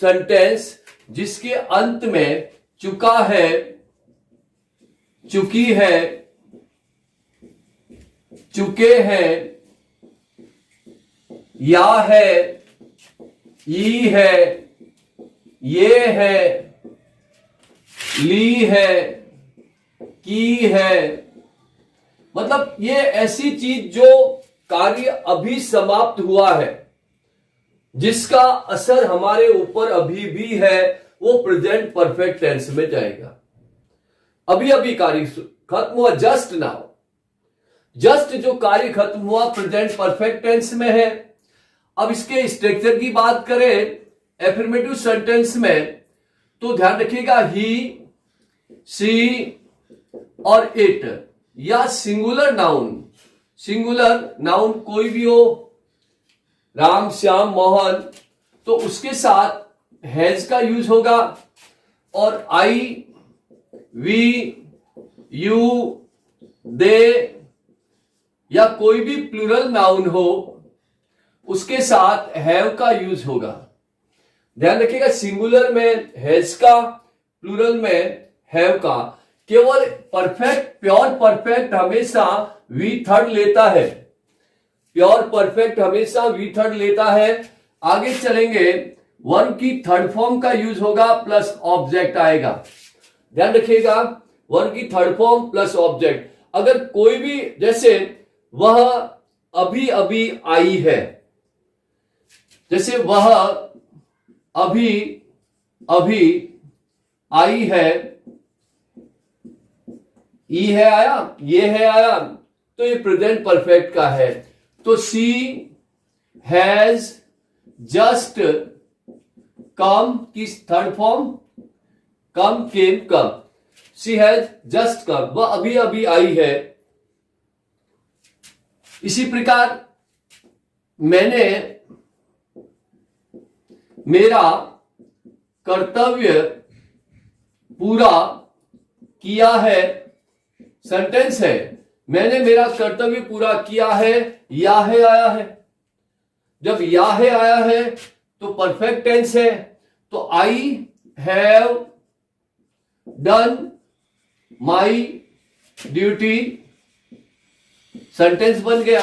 सेंटेंस जिसके अंत में चुका है, चुकी है, चुके हैं, या है, ई है, ये है, ली है, की है। मतलब ये ऐसी चीज जो कार्य अभी समाप्त हुआ है, जिसका असर हमारे ऊपर अभी भी है, वो प्रेजेंट परफेक्ट टेंस में जाएगा। अभी अभी कार्य खत्म हुआ, जस्ट नाउ, जस्ट जो कार्य खत्म हुआ प्रेजेंट परफेक्ट टेंस में है। अब इसके स्ट्रक्चर की बात करें एफर्मेटिव सेंटेंस में तो ध्यान रखिएगा ही, सी और इट या सिंगुलर नाउन, सिंगुलर नाउन कोई भी हो, राम, श्याम, मोहन, तो उसके साथ हैज का यूज होगा। और आई, वी, यू, दे या कोई भी प्लूरल नाउन हो उसके साथ हैव का यूज होगा। ध्यान रखिएगा सिंगुलर में हैज का, प्लूरल में हैव का। केवल परफेक्ट, प्योर परफेक्ट हमेशा वी थर्ड लेता है, प्योर परफेक्ट हमेशा वी थर्ड लेता है। आगे चलेंगे, वर्ब की थर्ड फॉर्म का यूज होगा प्लस ऑब्जेक्ट आएगा। ध्यान रखिएगा वर्ब की थर्ड फॉर्म प्लस ऑब्जेक्ट। अगर कोई भी, जैसे वह अभी अभी आई है, जैसे वह अभी अभी आई है, ई है आया, ये है आया, तो ये प्रेजेंट परफेक्ट का है। तो सी हैज जस्ट कम की third form come, came, come. She has just come, वह अभी अभी आई है। इसी प्रकार मैंने, मेरा कर्तव्य पूरा किया है सेंटेंस है। मैंने मेरा कर्तव्य पूरा किया है, या है आया है। जब या है आया है तो परफेक्ट टेंस है, तो I have done my duty sentence बन गया।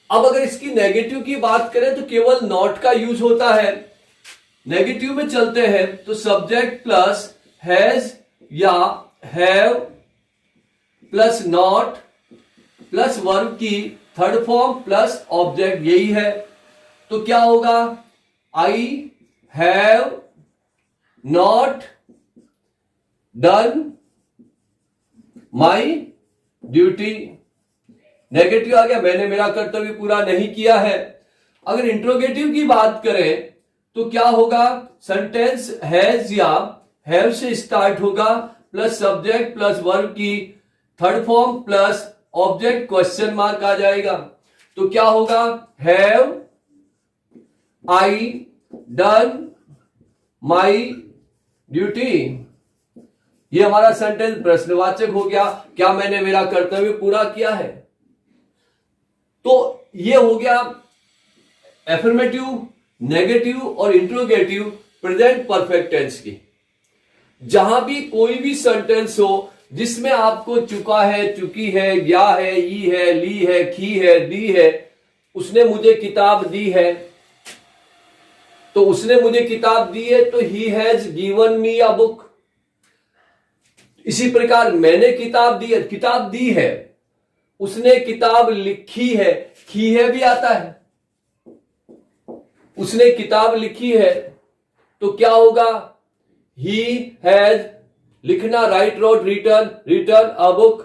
अब अगर इसकी नेगेटिव की बात करें तो केवल नॉट का यूज होता है। नेगेटिव में चलते हैं तो सब्जेक्ट प्लस हैज या have plus not plus verb की थर्ड फॉर्म प्लस ऑब्जेक्ट, यही है। तो क्या होगा? I have not done my duty. Negative आ गया, मैंने मेरा कर्तव्य पूरा नहीं किया है। अगर इंट्रोगेटिव की बात करें तो क्या होगा? सेंटेंस हैज या हैव से स्टार्ट होगा, प्लस सब्जेक्ट प्लस वर्ब की third form plus object question mark आ जाएगा। तो क्या होगा? Have I done my duty. ये हमारा सेंटेंस प्रश्नवाचक हो गया, क्या मैंने मेरा कर्तव्य पूरा किया है। तो ये हो गया एफर्मेटिव, नेगेटिव और इंट्रोगेटिव प्रेजेंट परफेक्ट टेंस की। जहां भी कोई भी सेंटेंस हो जिसमें आपको चुका है, चुकी है, गया है, ई है, ली है, खी है, दी है, उसने मुझे किताब दी है, तो उसने मुझे किताब दी है तो he has given me a book. इसी प्रकार मैंने किताब दी है, किताब दी है, उसने किताब लिखी है, खी है भी आता है, उसने किताब लिखी है, तो क्या होगा? ही हैज लिखना, write, wrote, written, written a book.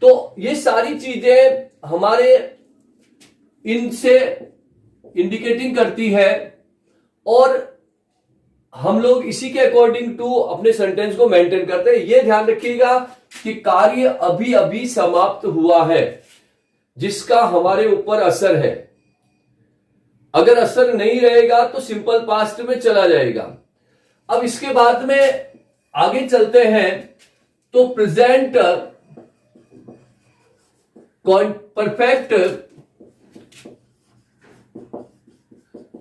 तो ये सारी चीजें हमारे इनसे इंडिकेटिंग करती है और हम लोग इसी के अकॉर्डिंग टू अपने सेंटेंस को मेंटेन करते हैं। ये ध्यान रखिएगा कि कार्य अभी अभी समाप्त हुआ है जिसका हमारे ऊपर असर है। अगर असर नहीं रहेगा तो सिंपल पास्ट में चला जाएगा। अब इसके बाद में आगे चलते हैं तो प्रेजेंट परफेक्ट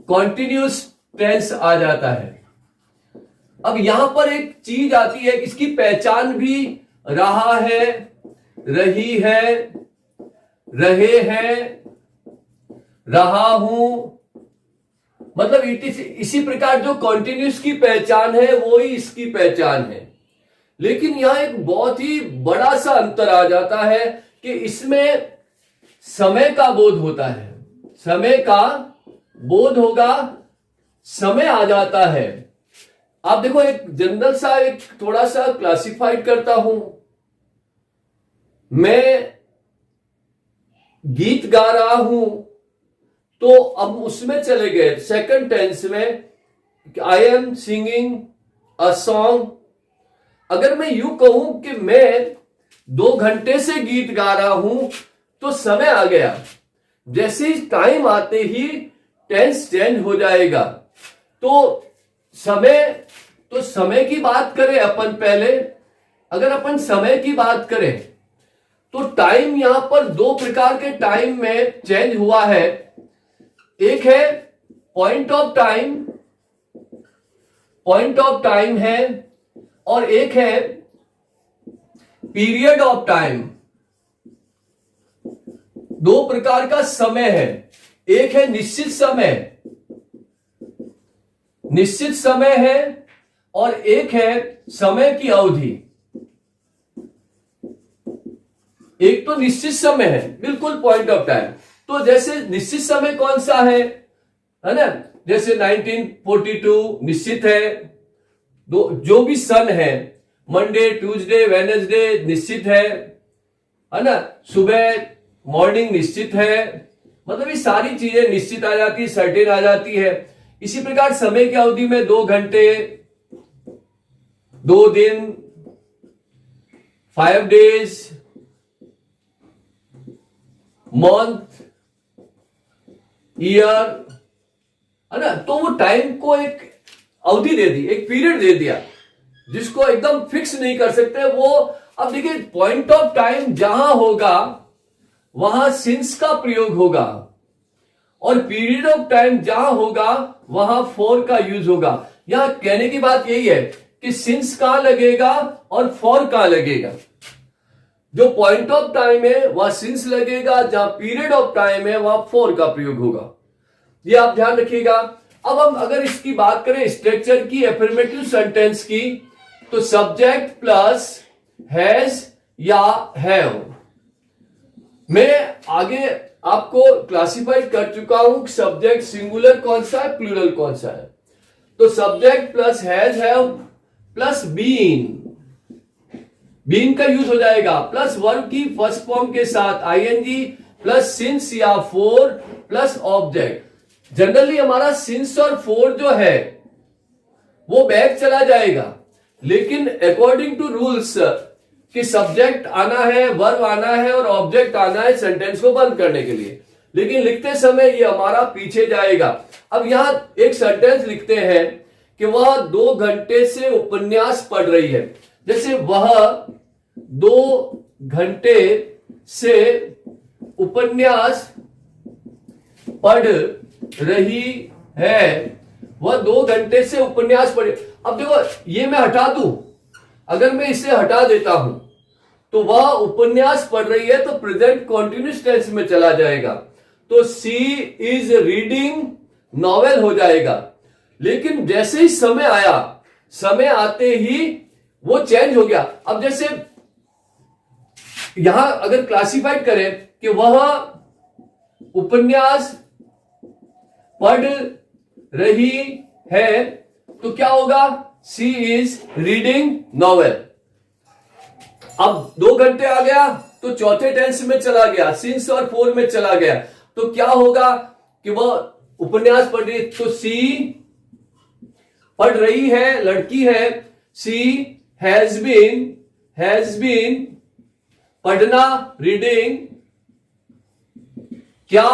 कॉन्टिन्यूस टेंस आ जाता है। अब यहां पर एक चीज आती है, इसकी पहचान भी रहा है, रही है, रहे हैं, रहा हूं, मतलब इसी प्रकार जो कॉन्टिन्यूस की पहचान है वो ही इसकी पहचान है। लेकिन यहां एक बहुत ही बड़ा सा अंतर आ जाता है कि इसमें समय का बोध होता है, समय का बोध होगा, समय आ जाता है। आप देखो, एक जनरल सा एक थोड़ा सा क्लासिफाइड करता हूं। मैं गीत गा रहा हूं तो अब उसमें चले गए सेकंड टेंस में, I am singing a song. अगर मैं यूं कहूं कि मैं 2 घंटे से गीत गा रहा हूं तो समय आ गया। जैसे ही टाइम आते ही टेंस चेंज हो जाएगा। तो समय की बात करें अपन पहले, अगर अपन समय की बात करें तो टाइम यहां पर 2 प्रकार के टाइम में चेंज हुआ है। एक है पॉइंट ऑफ टाइम है और एक है पीरियड ऑफ टाइम। 2 प्रकार का समय है। एक है निश्चित समय है और एक है समय की अवधि। एक तो निश्चित समय है, बिल्कुल पॉइंट ऑफ टाइम। तो जैसे निश्चित समय कौन सा है ना, जैसे 1942 निश्चित है। जो भी सन है, मंडे, ट्यूसडे, वेडनेसडे निश्चित है ना। सुबह मॉर्निंग निश्चित है। मतलब ये सारी चीजें निश्चित आ जाती है, सर्टेन आ जाती है। इसी प्रकार समय की अवधि में 2 घंटे, 2 दिन, 5 डेज, मंथ, ईयर, है ना। तो वो टाइम को एक अवधि दे दी, एक पीरियड दे दिया जिसको एकदम फिक्स नहीं कर सकते वो। अब देखिए पॉइंट ऑफ टाइम जहां होगा वहां सिंस का प्रयोग होगा और पीरियड ऑफ टाइम जहां होगा वहां फॉर का यूज होगा। यहां कहने की बात यही है कि सिंस कहां लगेगा और फॉर कहां लगेगा। जो पॉइंट ऑफ टाइम है वहां सिंस लगेगा, जहां पीरियड ऑफ टाइम है वहां फॉर का प्रयोग होगा। ये आप ध्यान रखिएगा। अब हम अगर इसकी बात करें स्ट्रक्चर की, एफर्मेटिव सेंटेंस की, तो सब्जेक्ट प्लस हैज या हैव। मैं आगे आपको क्लासिफाइड कर चुका हूं कि सब्जेक्ट सिंगुलर कौन सा है, प्लूरल कौन सा है। तो subject plus has have plus been, been का यूज हो जाएगा, प्लस वर्ब की फर्स्ट फॉर्म के साथ आईएनजी प्लस सिंस या फोर प्लस ऑब्जेक्ट। जनरली हमारा सिंस और फोर जो है वो बैक चला जाएगा, लेकिन अकॉर्डिंग टू रूल्स कि सब्जेक्ट आना है, वर्ब आना है और ऑब्जेक्ट आना है सेंटेंस को बंद करने के लिए, लेकिन लिखते समय ये हमारा पीछे जाएगा। अब यहां एक सेंटेंस लिखते हैं कि वह 2 घंटे से उपन्यास पढ़ रही है। जैसे वह 2 घंटे से उपन्यास पढ़ रही है, वह 2 घंटे से उपन्यास पढ़। अब देखो ये मैं हटा दूं, अगर मैं इसे हटा देता हूं तो वह उपन्यास पढ़ रही है तो प्रेजेंट कॉन्टिन्यूस टेंस में चला जाएगा, तो सी इज रीडिंग नॉवेल हो जाएगा। लेकिन जैसे ही समय आया, समय आते ही वो चेंज हो गया। अब जैसे यहां अगर क्लासिफाइड करें कि वह उपन्यास पढ़ रही है तो क्या होगा, सी इज रीडिंग नॉवेल। अब 2 घंटे आ गया तो चौथे टेंस में चला गया, सिंस और फोर में चला गया, तो क्या होगा कि वह उपन्यास पढ़ रही, तो सी पढ़ रही है, लड़की है, सी हैज बीन पढ़ना, रीडिंग क्या,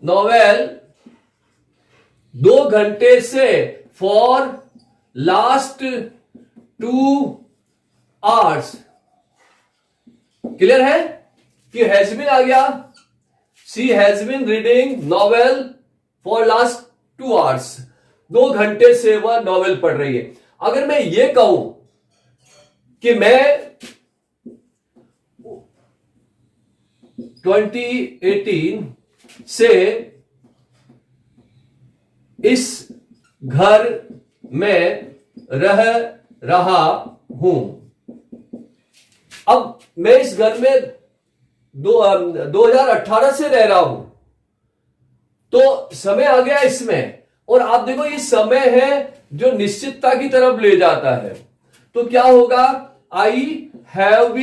नॉवेल 2 घंटे से, फॉर लास्ट 2 आवर्स। क्लियर है कि हैज बीन आ गया, she has been reading novel for last 2 hours, 2 घंटे से वह नॉवेल पढ़ रही है। अगर मैं ये कहूं कि मैं 2018 से इस घर में रह रहा हूं, अब मैं इस घर में 2018 से रह रहा हूं, तो समय आ गया इसमें, और आप देखो ये समय है जो निश्चितता की तरफ ले जाता है। तो क्या होगा, I have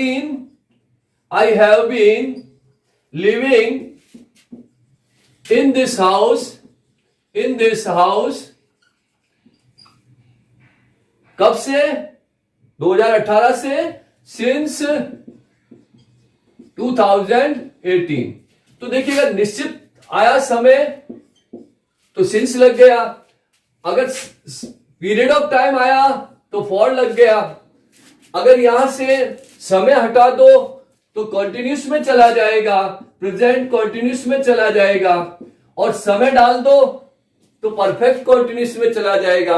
been living in this house कब से, 2018 से, सिंस 2018। तो देखिएगा निश्चित आया समय तो सिंस लग गया, अगर पीरियड ऑफ टाइम आया तो फॉर लग गया, अगर यहां से समय हटा दो तो कॉन्टिन्यूस में चला जाएगा, प्रेजेंट कॉन्टिन्यूस में चला जाएगा, और समय डाल दो तो परफेक्ट कॉन्टिन्यूस में चला जाएगा।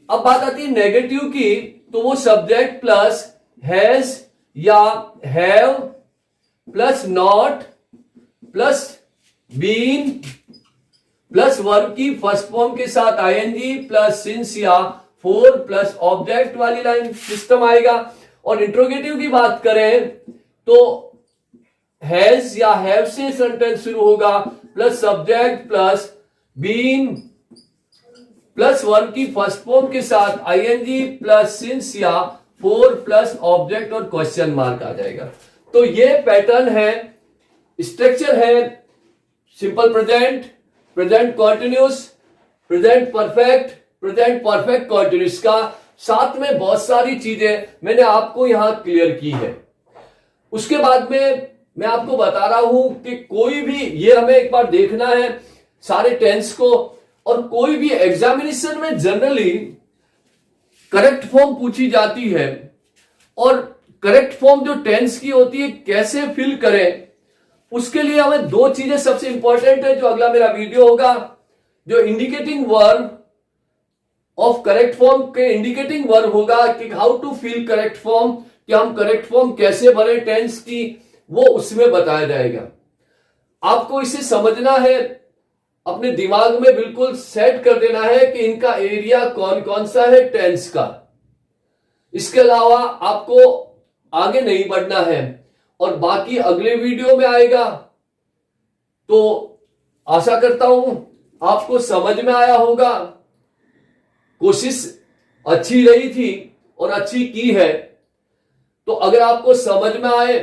अब बात आती है नेगेटिव की, तो वो सब्जेक्ट प्लस हैज या have plus not plus been plus verb की फर्स्ट फॉर्म के साथ आईएनजी प्लस सिंस या फोर प्लस ऑब्जेक्ट वाली लाइन सिस्टम आएगा। और इंट्रोगेटिव की बात करें तो हैज या हैव से सेंटेंस शुरू होगा, plus subject plus been plus verb की फर्स्ट फॉर्म के साथ आईएनजी प्लस सिंस या फोर प्लस ऑब्जेक्ट और क्वेश्चन मार्क आ जाएगा। तो ये पैटर्न है, स्ट्रक्चर है, simple present, present continuous, present perfect continuous का, साथ में बहुत सारी चीजें मैंने आपको यहां क्लियर की है। उसके बाद में मैं आपको बता रहा हूं कि कोई भी, ये हमें एक बार देखना है सारे टेंस को, और कोई भी एग्जामिनेशन में जनरली करेक्ट फॉर्म पूछी जाती है और करेक्ट फॉर्म जो टेंस की होती है कैसे फिल करें, उसके लिए हमें दो चीजें सबसे इंपॉर्टेंट है, जो अगला मेरा वीडियो होगा, जो indicating verb of correct form के इंडिकेटिंग वर्ब होगा कि how to fill correct form, कि हम करेक्ट फॉर्म कैसे भरें टेंस की, वो उसमें बताया जाएगा। आपको इसे समझना है, अपने दिमाग में बिल्कुल सेट कर देना है कि इनका एरिया कौन कौन सा है टेंस का। इसके अलावा आपको आगे नहीं बढ़ना है और बाकी अगले वीडियो में आएगा। तो आशा करता हूं आपको समझ में आया होगा, कोशिश अच्छी रही थी और अच्छी की है। तो अगर आपको समझ में आए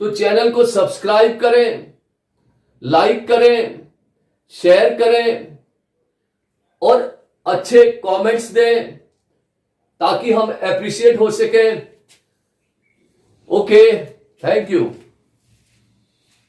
तो चैनल को सब्सक्राइब करें, लाइक करें, शेयर करें और अच्छे कमेंट्स दें ताकि हम एप्रिशिएट हो सके। Okay, thank you.